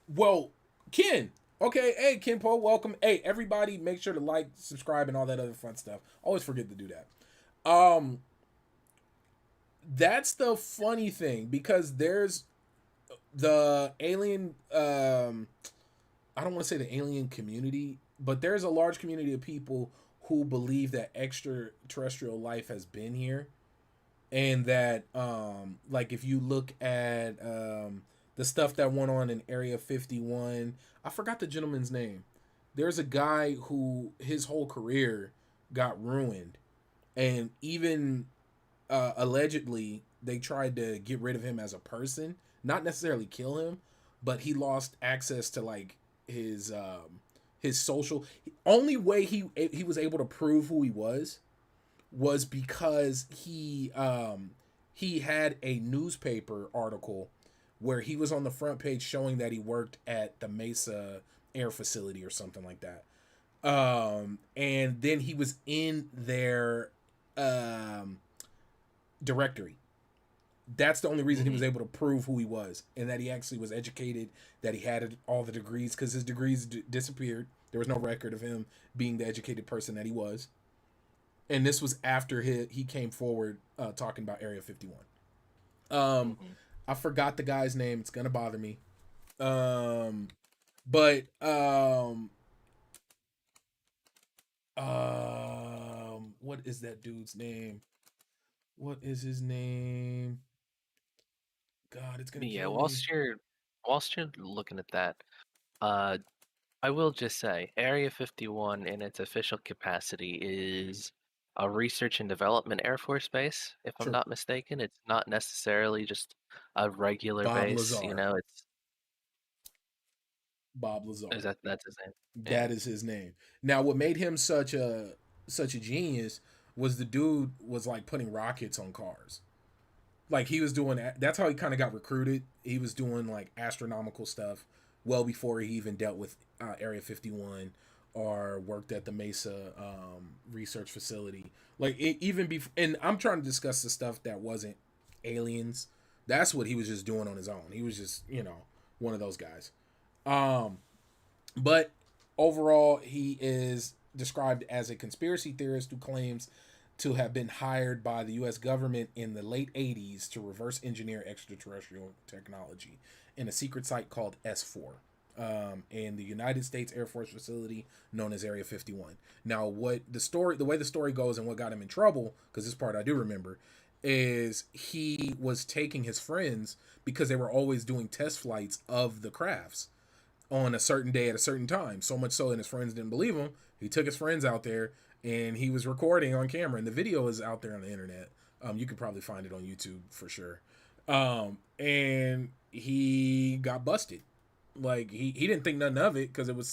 Well, Ken. Okay, hey Ken Poe, welcome. Hey, everybody, make sure to like, subscribe, and all that other fun stuff. Always forget to do that. That's the funny thing because there's the alien. I don't want to say the alien community, but there's a large community of people who believe that extraterrestrial life has been here, and that like if you look at the stuff that went on in Area 51, I forgot the gentleman's name. There's a guy who his whole career got ruined, and even allegedly they tried to get rid of him as a person, not necessarily kill him, but he lost access to like his social. Only way he was able to prove who he was because he had a newspaper article where he was on the front page showing that he worked at the Mesa Air Facility or something like that. And then he was in their um, directory. That's the only reason he was Mhm. able to prove who he was and that he actually was educated, that he had all the degrees because his degrees disappeared. There was no record of him being the educated person that he was. And this was after he came forward talking about Area 51. Um, Mhm. I forgot the guy's name. It's gonna bother me. Um, but what is that dude's name? What is his name? God, it's gonna Yeah. kill me. Whilst you're looking at that, uh, I will just say Area 51 in its official capacity is a research and development Air Force base, if I'm True. not mistaken. It's not necessarily just a regular Bob base, you Lazar. know, it's Bob is Lazar. that's his name. Yeah. That is his name. Now, what made him such a genius was the dude was like putting rockets on cars. Like he was doing that's how he kind of got recruited. He was doing like astronomical stuff well before he even dealt with Area 51 or worked at the Mesa research facility. Like even before, and I'm trying to discuss the stuff that wasn't aliens. That's what he was just doing on his own. He was just one of those guys. Um, but overall, he is described as a conspiracy theorist who claims to have been hired by the U.S. government in the late 80s to reverse engineer extraterrestrial technology in a secret site called S4 in the United States Air Force facility known as Area 51. Now, the way the story goes and what got him in trouble, because this part I do remember, is he was taking his friends because they were always doing test flights of the crafts on a certain day at a certain time. So much so, and his friends didn't believe him. He took his friends out there and he was recording on camera, and the video is out there on the internet. You could probably find it on YouTube for sure. And he got busted. Like he didn't think nothing of it because it was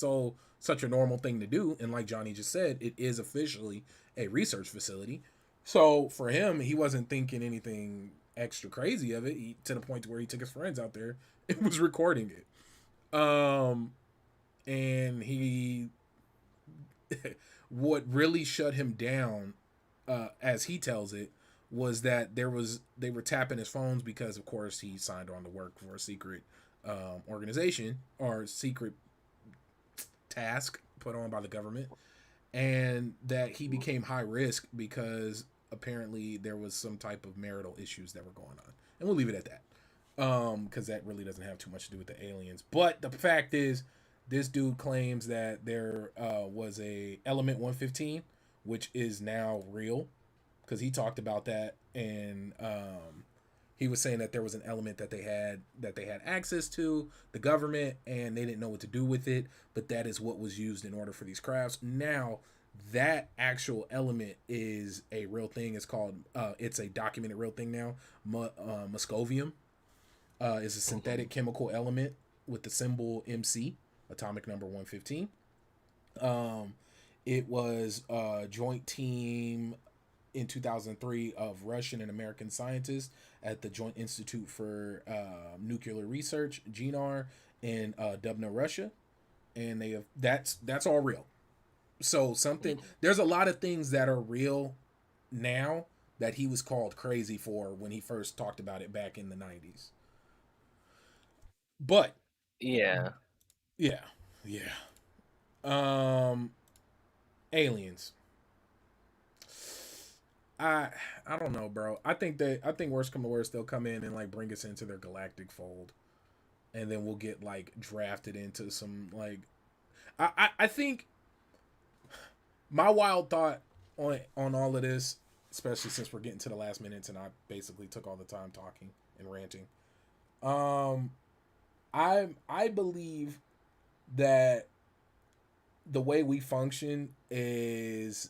such a normal thing to do. And like Johnny just said, it is officially a research facility. So for him, he wasn't thinking anything extra crazy of it. To the point to where he took his friends out there and was recording it. And he what really shut him down, as he tells it, was that they were tapping his phones because of course he signed on to work for a secret organization or secret task put on by the government, and that he became high risk because apparently there was some type of marital issues that were going on, and we'll leave it at that because that really doesn't have too much to do with the aliens. But the fact is, this dude claims that there was a element 115, which is now real, because he talked about that, and he was saying that there was an element that they had access to, the government, and they didn't know what to do with it, but that is what was used in order for these crafts. Now that actual element is a real thing. It's called it's a documented real thing now. Muscovium is a Mm-hmm. synthetic chemical element with the symbol MC, atomic number 115. Um, it was a joint team in 2003 of Russian and American scientists at the Joint Institute for Nuclear Research (GNR) in Dubna, Russia, and that's all real. So something Mm-hmm. there's a lot of things that are real now that he was called crazy for when he first talked about it back in the 90s. But Yeah. yeah, yeah. Um, aliens. I I don't know, bro. I think worst come to worst, they'll come in and like bring us into their galactic fold, and then we'll get like drafted into some like I think my wild thought on all of this, especially since we're getting to the last minutes and I basically took all the time talking and ranting. Um, I believe that the way we function is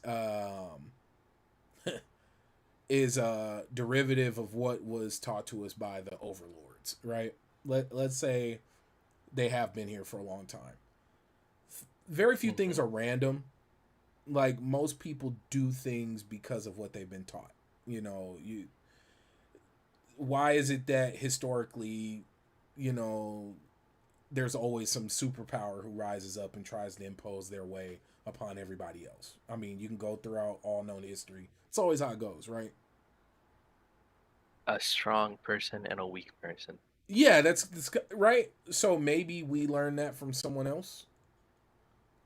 a derivative of what was taught to us by the overlords, right? Let's say they have been here for a long time. Very few things Mm-hmm. are random. Like most people do things because of what they've been taught. You know, you why is it that historically, you know, there's always some superpower who rises up and tries to impose their way upon everybody else? I mean, you can go throughout all known history. It's always how it goes, right? A strong person and a weak person. Yeah, that's right. So maybe we learned that from someone else.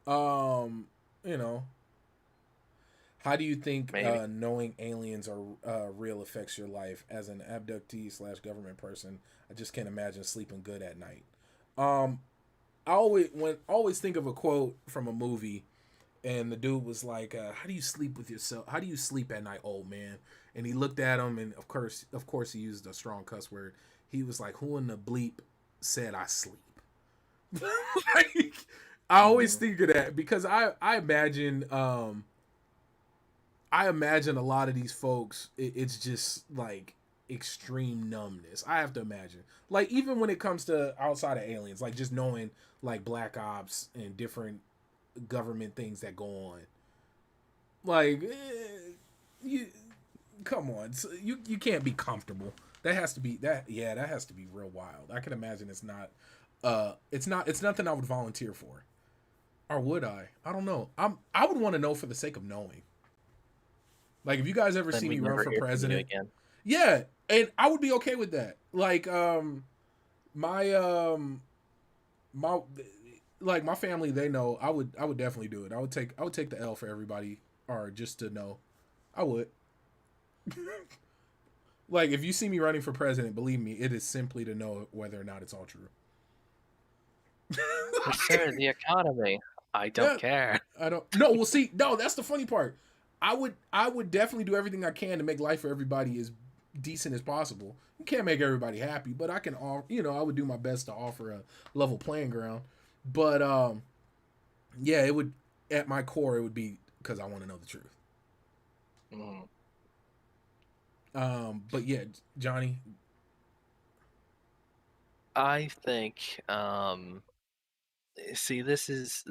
Um, you know, how do you think Maybe. knowing aliens are real affects your life as an abductee slash government person? I just can't imagine sleeping good at night. Um, I always think of a quote from a movie, and the dude was like, "How do you sleep with yourself? How do you sleep at night, old man?" And he looked at him, and of course, he used a strong cuss word. He was like, "Who in the bleep said I sleep?" Like, I always Mm-hmm. think of that because I imagine a lot of these folks, it's just like extreme numbness. I have to imagine. Like even when it comes to outside of aliens, like just knowing like black ops and different government things that go on. Like you come on. You can't be comfortable. That has to be that yeah, that has to be real wild. I can imagine it's nothing I would volunteer for. Or would I? I don't know. I would want to know for the sake of knowing. Like if you guys ever Then see we me run never for hear from you president, again. yeah, and I would be okay with that. My my like my family, they know I would definitely do it. I would take the L for everybody, or just to know. I would. Like if you see me running for president, believe me, it is simply to know whether or not it's all true. But sir, the economy. I don't Yeah, care. I don't. No, we'll see. No, that's the funny part. I would definitely do everything I can to make life for everybody as decent as possible. You can't make everybody happy, but I can offer. I would do my best to offer a level playing ground. But yeah, it would. At my core, it would be because I want to know the truth. Mm. But yeah, Johnny. I think. See, this is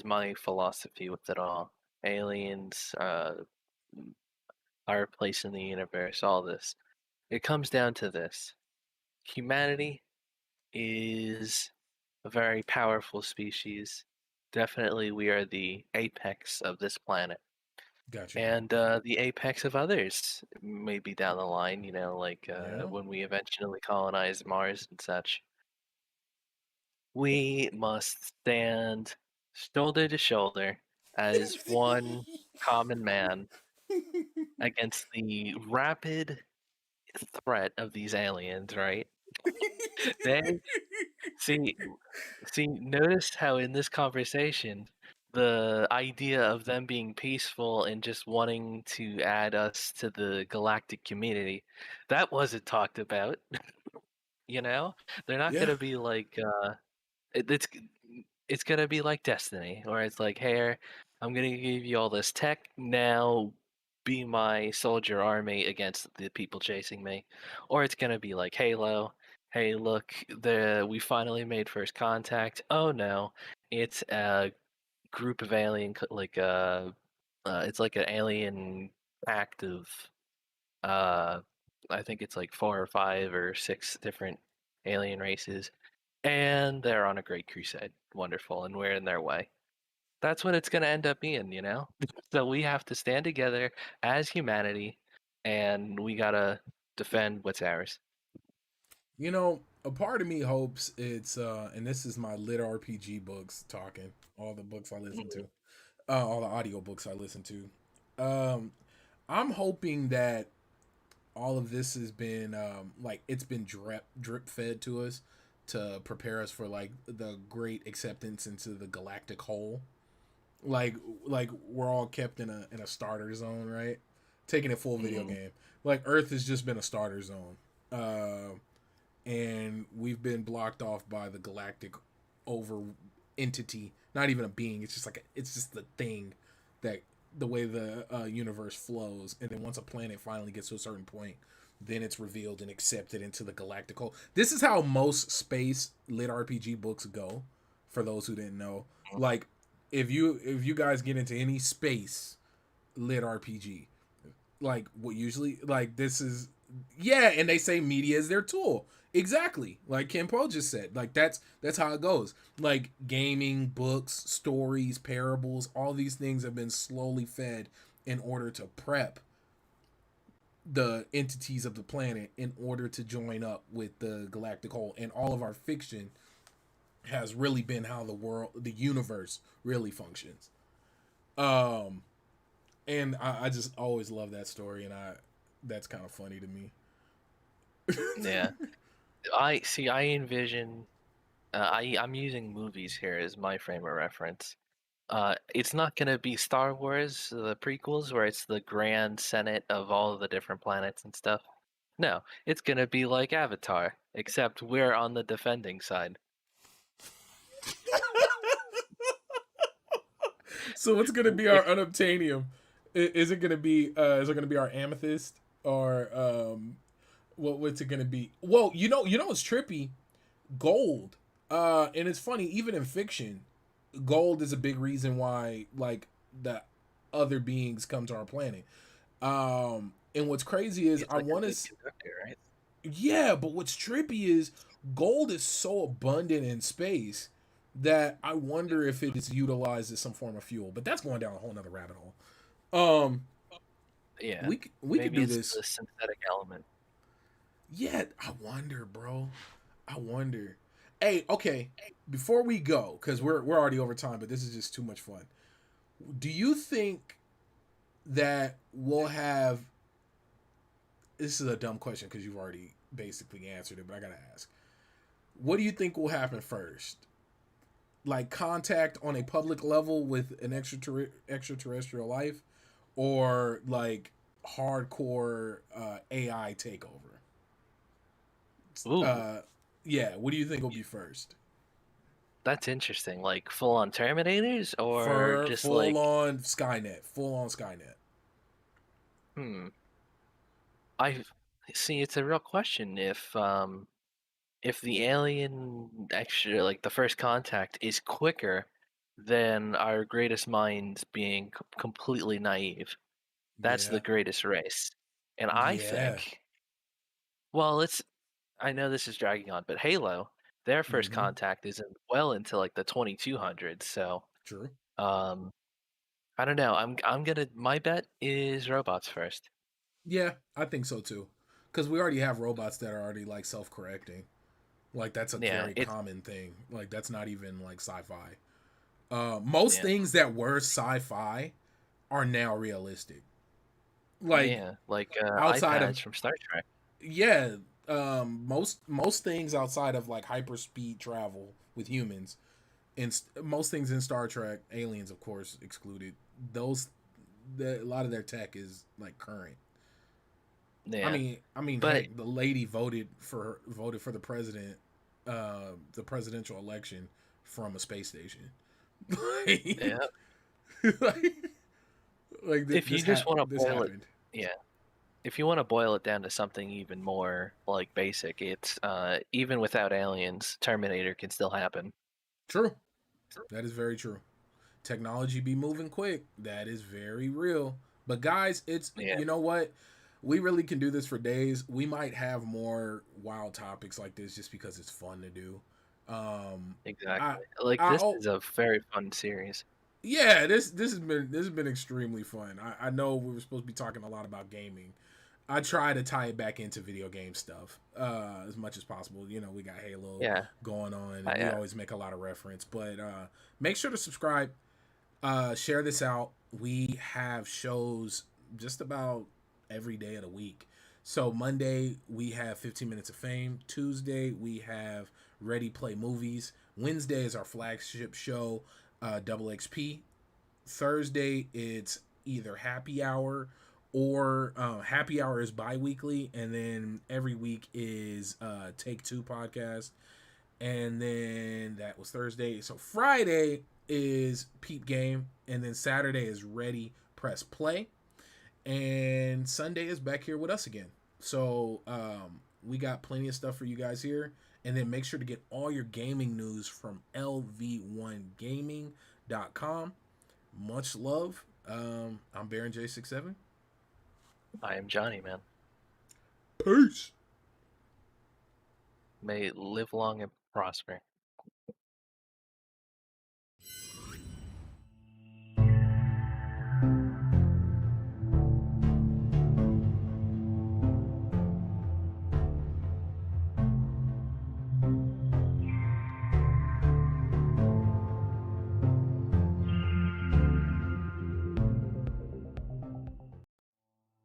my philosophy with it all. Aliens, our place in the universe, all this. It comes down to this. Humanity is a very powerful species. Definitely, we are the apex of this planet. Gotcha. And the apex of others, maybe down the line, like Yeah. when we eventually colonize Mars and such. We must stand shoulder to shoulder as one common man against the rapid threat of these aliens, right? They see notice how in this conversation the idea of them being peaceful and just wanting to add us to the galactic community, that wasn't talked about, you know? They're not Yeah. gonna be like It it's gonna be like Destiny, where it's like, "Hey, I'm gonna give you all this tech, now be my soldier army against the people chasing me." Or it's gonna be like Halo, "Hey, look, we finally made first contact. Oh no, it's a group of it's like an alien pact of uh, I think it's like 4 or 5 or 6 different alien races, and they're on a great crusade. Wonderful, and we're in their way. That's what it's gonna end up being, you know? So we have to stand together as humanity, and we gotta defend what's ours. A part of me hopes it's and this is my lit RPG books talking, all the books I listen Mhm. to, all the audio books I listen to. Um I'm hoping that all of this has been like it's been drip fed to us to prepare us for like the great acceptance into the galactic whole. Like like we're all kept in a starter zone, right? Taking it full video Mhm. game. Like Earth has just been a starter zone. And we've been blocked off by the galactic over entity, not even a being, it's just like it's just the thing that the way the universe flows. And then once a planet finally gets to a certain point, then it's revealed and accepted into the galactic whole. This is how most space lit RPG books go, for those who didn't know. Like if you guys get into any space lit RPG, like what usually like this is, yeah, and they say media is their tool. Exactly. Like Ken Poe just said. Like that's how it goes. Like gaming, books, stories, parables, all these things have been slowly fed in order to prep the entities of the planet in order to join up with the galactic whole. And all of our fiction has really been how the universe really functions. Um and I just always love that story, and I that's kind of funny to me. Yeah. I see, I envision I'm using movies here as my frame of reference. It's not gonna be Star Wars, the prequels, where it's the grand senate of all of the different planets and stuff. No, it's gonna be like Avatar, except we're on the defending side. So what's gonna be our If unobtainium? Is it gonna be is it gonna be our amethyst, or what's it gonna be? Well, what's trippy? Gold. And it's funny, even in fiction, gold is a big reason why like the other beings come to our planet. And what's crazy is it's I like a want good to, conductor, right? yeah, but what's trippy is gold is so abundant in space that I wonder if it is utilized as some form of fuel. But that's going down a whole nother rabbit hole. Um, Yeah, we could maybe do it's this. the synthetic element. Yeah, I wonder, bro. I wonder. Hey, okay. Before we go, because we're already over time, but this is just too much fun. Do you think that we'll have? This is a dumb question because you've already basically answered it, but I gotta ask. What do you think will happen first? Like contact on a public level with an extraterrestrial life, or like hardcore AI takeover? Ooh, Uh, yeah. What do you think will be first? that's interesting. Like full on Terminators, or For just like, Full on Skynet. hmm. I see. It's a real question. If if the alien extra like the first contact is quicker than our greatest minds being completely naive, that's the Yeah. greatest race. And I Yeah. think, well, it's I know this is dragging on, but Halo, their first Mm-hmm. contact isn't well into like the 2200s. So, True. um, I don't know. I'm gonna my bet is robots first. Yeah, I think so too. Because we already have robots that are already like self-correcting. Like that's a Yeah, very it's common thing. Like that's not even like sci-fi. Most yeah, things that were sci-fi are now realistic. Like yeah, like outside of iPads from Star Trek. yeah, most things outside of like hyperspeed travel with humans and most things in Star Trek, aliens of course excluded. Those a lot of their tech is like current. Yeah, I mean, but heck, the lady voted for the presidential election from a space station. like, yeah, like, if you just want to this boil it, happened. yeah. If you want to boil it down to something even more like basic, it's even without aliens, Terminator can still happen. True, that is very true. Technology be moving quick. That is very real. But guys, it's Yeah, you know what? We really can do this for days. We might have more wild topics like this just because it's fun to do. I exactly. Like I this oh is a very fun series. yeah, this has been extremely fun. I know we were supposed to be talking a lot about gaming. I try to tie it back into video game stuff as much as possible. You know, we got Halo Yeah, going on, and we yeah, always make a lot of reference. But make sure to subscribe, share this out. We have shows just about every day of the week. So Monday we have 15 minutes of fame. Tuesday we have Ready Play Movies. Wednesday is our flagship show, Double XP. Thursday it's either Happy Hour or Happy Hour is bi-weekly, and then every week is Take Two podcast, and then that was Thursday. So Friday is Peep Game, and then Saturday is Ready Press Play, and Sunday is back here with us again. So we got plenty of stuff for you guys here, and then make sure to get all your gaming news from lv1gaming.com. Much love. I'm BaronJ67. I am Johnny, man. Peace. May it live long and prosper.